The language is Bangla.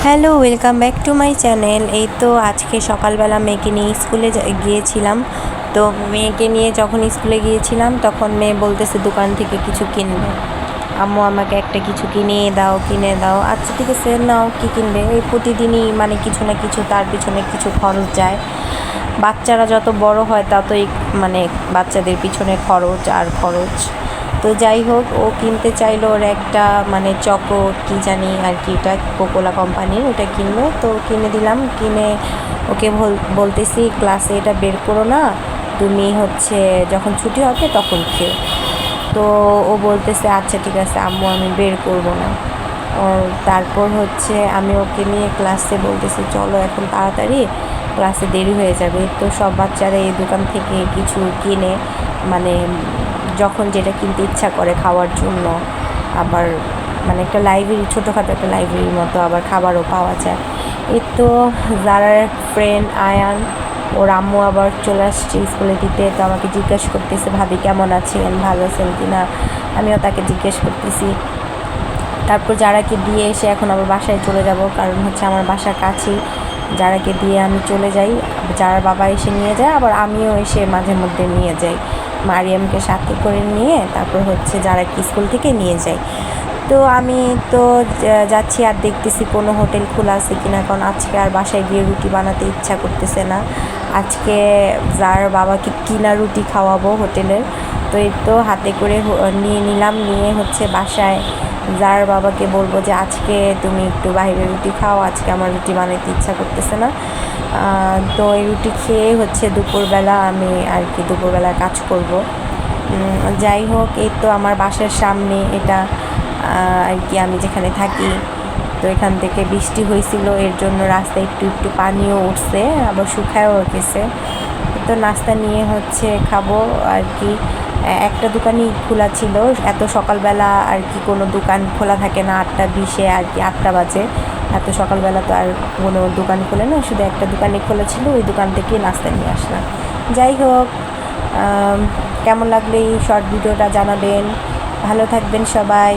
Hello, welcome back to my channel. এই তো আজকে সকালবেলা মেয়েকে নিয়ে স্কুলে গিয়েছিলাম। তো মেয়েকে নিয়ে যখন স্কুলে গিয়েছিলাম তখন মেয়ে বলতেছে দোকান থেকে কিছু কিনবে। আম্মু আমাকে একটা কিছু কিনে দাও। আচ্ছা ঠিক আছে, নাও কী কিনবে। এই প্রতিদিনই মানে কিছু না কিছু তার পিছনে কিছু খরচ যায়। বাচ্চারা যত বড় হয় ততই মানে বাচ্চাদের পিছনে খরচ আর খরচ। তো যাই হোক, ও কিনতে চাইলো ওর একটা মানে চকো কী জানি আর কি, এটা কোকোলা কোম্পানির, ওটা কিনবে। তো কিনে দিলাম। কিনে ওকে বলতেছি ক্লাসে এটা বের করো না, তুমি হচ্ছে যখন ছুটি হবে তখন খেও। তো ও বলতেছে আচ্ছা ঠিক আছে আম্মু, আমি বের করব না। তারপর হচ্ছে আমি ওকে নিয়ে ক্লাসে বলতেছি চলো এখন তাড়াতাড়ি, ক্লাসে দেরি হয়ে যাবে। তো সব বাচ্চারা এই দোকান থেকে কিছু কিনে মানে যখন যেটা কিনতে ইচ্ছা করে খাওয়ার জন্য, আবার মানে একটা লাইব্রেরি, ছোটোখাটো একটা লাইব্রেরির মতো, আবার খাবারও পাওয়া যায়। এই তো যারার ফ্রেন্ড আয়ান, ওর আম্মু আবার চলে আসছে স্কুলে দিতে। তো আমাকে জিজ্ঞেস করতেছে ভাবি কেমন আছেন, ভালো আছেন কি না, আমিও তাকে জিজ্ঞেস করতেছি। তারপর যারাকে দিয়ে এসে এখন আবার বাসায় চলে যাব, কারণ হচ্ছে আমার বাসার কাছেই। যারাকে দিয়ে আমি চলে যাই, যার বাবা এসে নিয়ে যায়, আবার আমিও এসে মাঝে মধ্যে নিয়ে যাই, মারিয়ামকে সাথে করে নিয়ে তারপর হচ্ছে যারাকে স্কুল থেকে নিয়ে যাই। তো আমি তো যাচ্ছি আর দেখতেছি কোনো হোটেল খোলা আছে কিনা, কারণ আজকে আর বাসায় গিয়ে রুটি বানাতে ইচ্ছা করতেছে না। আজকে যার বাবাকে কিনা রুটি খাওয়াবো হোটেলের। তো এই তো হাতে করে নিয়ে নিলাম, নিয়ে হচ্ছে বাসায় যার বাবাকে বলবো যে আজকে তুমি একটু বাইরে রুটি খাও, আজকে আমার রুটি বানাতে ইচ্ছা করতেছে না। তো এই রুটি খেয়ে হচ্ছে দুপুরবেলা আমি আর কি দুপুরবেলা কাজ করব। যাই হোক, এই তো আমার বাসার সামনে এটা আর কি, আমি যেখানে থাকি। তো এখান থেকে বৃষ্টি হয়েছিল, এর জন্য রাস্তায় একটু একটু পানিও উঠছে, আবার শুকায়ও গেছে। তো নাস্তা নিয়ে হচ্ছে খাবো আর কি। একটা দোকানই খোলা ছিল, এত সকালবেলা আর কি কোনো দোকান খোলা থাকে না, 8:20 আর কি, 8টা বাজে। এত সকালবেলা তো আর কোনো দোকান খোলে না, শুধু একটা দোকানই খোলা ছিল, ওই দোকান থেকেই নাস্তা নিয়ে আসলাম। যাই হোক, কেমন লাগলো এই শর্ট ভিডিওটা জানাবেন। ভালো থাকবেন সবাই।